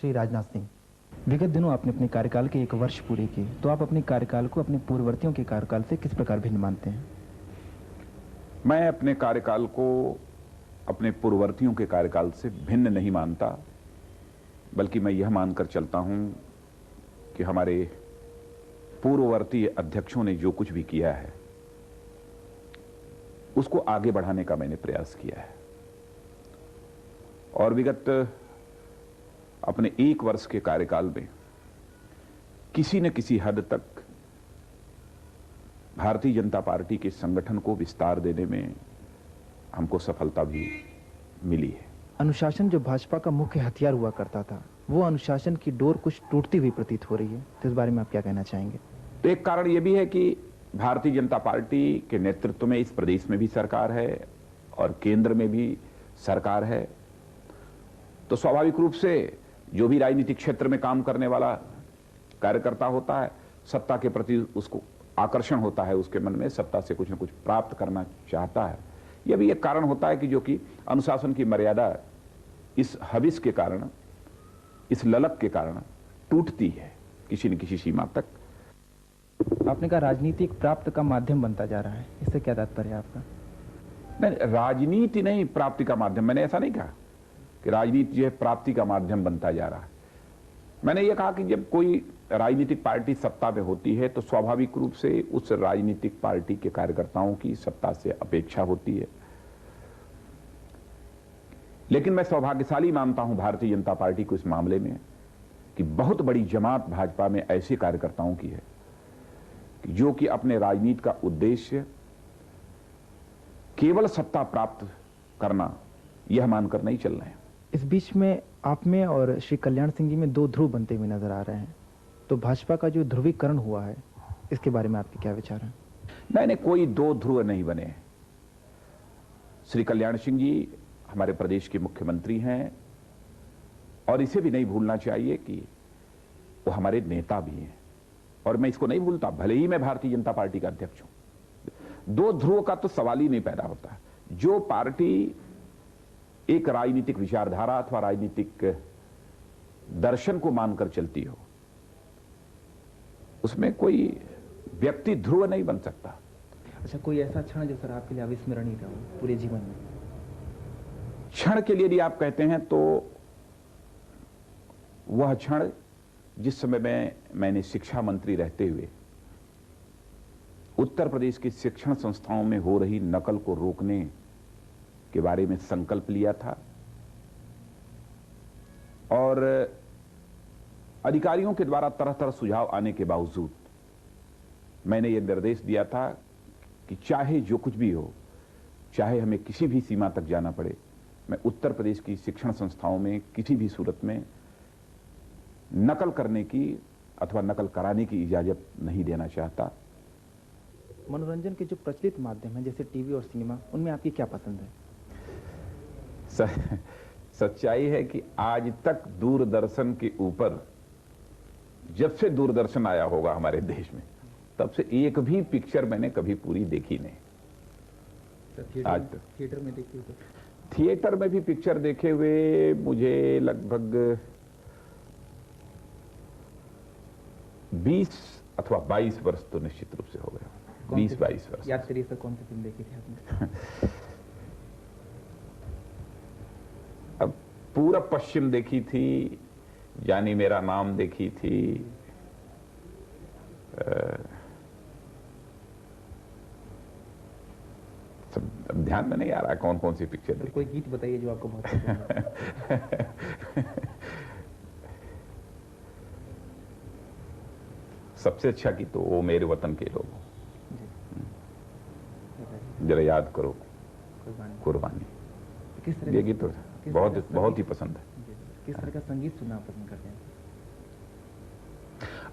श्री राजनाथ सिंह। विगत दिनों आपने अपने कार्यकाल के 1 वर्ष पूरे किए, तो आप अपने कार्यकाल को अपने पूर्ववर्तियों के कार्यकाल से किस प्रकार भिन्न मानते हैं? मैं अपने कार्यकाल को अपने पूर्ववर्तियों के कार्यकाल से भिन्न नहीं मानता, बल्कि मैं यह मानकर चलता हूं कि हमारे पूर्ववर्ती अध्यक्षों ने जो कुछ भी किया है उसको आगे बढ़ाने का मैंने प्रयास किया है। और विगत अपने 1 वर्ष के कार्यकाल में किसी न किसी हद तक भारतीय जनता पार्टी के संगठन को विस्तार देने में हमको सफलता भी मिली है। अनुशासन जो भाजपा का मुख्य हथियार हुआ करता था, वो अनुशासन की डोर कुछ टूटती हुई प्रतीत हो रही है, तो इस बारे में आप क्या कहना चाहेंगे? तो एक कारण यह भी है कि भारतीय जनता पार्टी के नेतृत्व में इस प्रदेश में भी सरकार है और केंद्र में भी सरकार है, तो स्वाभाविक रूप से जो भी राजनीतिक क्षेत्र में काम करने वाला कार्यकर्ता होता है, सत्ता के प्रति उसको आकर्षण होता है, उसके मन में सत्ता से कुछ न कुछ प्राप्त करना चाहता है। यह भी एक कारण होता है कि जो कि अनुशासन की मर्यादा इस हविस के कारण, इस ललक के कारण टूटती है किसी न किसी सीमा तक। आपने कहा राजनीति एक प्राप्त का माध्यम बनता जा रहा है, इससे क्या तात्पर्य है आपका? नहीं, राजनीति नहीं प्राप्ति का माध्यम, मैंने ऐसा नहीं कहा कि राजनीति जो है प्राप्ति का माध्यम बनता जा रहा है। मैंने यह कहा कि जब कोई राजनीतिक पार्टी सत्ता में होती है तो स्वाभाविक रूप से उस राजनीतिक पार्टी के कार्यकर्ताओं की सत्ता से अपेक्षा होती है। लेकिन मैं सौभाग्यशाली मानता हूं भारतीय जनता पार्टी को इस मामले में कि बहुत बड़ी जमात भाजपा में ऐसे कार्यकर्ताओं की है कि जो कि अपने राजनीति का उद्देश्य केवल सत्ता प्राप्त करना यह मानकर नहीं चल रहे हैं। इस बीच में आप में और श्री कल्याण सिंह जी में 2 ध्रुव बनते हुए नजर आ रहे हैं, तो भाजपा का जो ध्रुवीकरण हुआ है, इसके बारे में आपके क्या विचार हैं? नहीं, कोई 2 ध्रुव नहीं बने। श्री कल्याण सिंह जी हमारे प्रदेश के मुख्यमंत्री हैं और इसे भी नहीं भूलना चाहिए कि वो हमारे नेता भी हैं, और मैं इसको नहीं भूलता, भले ही मैं भारतीय जनता पार्टी का अध्यक्ष हूं। 2 ध्रुव का तो सवाल ही नहीं पैदा होता। जो पार्टी एक राजनीतिक विचारधारा अथवा राजनीतिक दर्शन को मानकर चलती हो, उसमें कोई व्यक्ति ध्रुव नहीं बन सकता। अच्छा, कोई ऐसा क्षण जो सर आपके लिए अविस्मरणीय रहा हो पूरे जीवन में? क्षण के लिए यदि आप कहते हैं तो वह क्षण जिस समय मैंने शिक्षा मंत्री रहते हुए उत्तर प्रदेश की शिक्षण संस्थाओं में हो रही नकल को रोकने के बारे में संकल्प लिया था, और अधिकारियों के द्वारा तरह तरह सुझाव आने के बावजूद मैंने यह निर्देश दिया था कि चाहे जो कुछ भी हो, चाहे हमें किसी भी सीमा तक जाना पड़े, मैं उत्तर प्रदेश की शिक्षण संस्थाओं में किसी भी सूरत में नकल करने की अथवा नकल कराने की इजाजत नहीं देना चाहता। मनोरंजन के जो प्रचलित माध्यम हैं जैसे टीवी और सिनेमा, उनमें आपकी क्या पसंद है? सच्चाई है कि आज तक दूरदर्शन के ऊपर, जब से दूरदर्शन आया होगा हमारे देश में, तब से एक भी पिक्चर मैंने कभी पूरी देखी नहीं। आज तक थिएटर में देखी तो? थिएटर में भी पिक्चर देखे हुए मुझे लगभग 20 अथवा 22 वर्ष तो निश्चित रूप से हो गए। 20-22 वर्ष। याद करिए सर, कौन सी फिल्म देखी थी आपने? अब पूरब पश्चिम देखी थी, जानी मेरा नाम देखी थी, सब ध्यान में नहीं आ रहा कौन कौन सी पिक्चर देखी। कोई गीत बताइए जो आपको बहुत पसंद है। सबसे अच्छा गीत तो वो मेरे वतन के लोग, जरा याद करो कुर्बानी। किस तरह ये गीत तो बहुत ही पसंद है। किस तरह का संगीत सुनना पसंद करते हैं?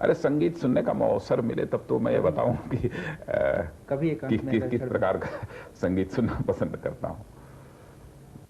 अरे संगीत सुनने का अवसर मिले तब तो मैं बताऊं कि कभी किस प्रकार का संगीत सुनना पसंद करता हूं।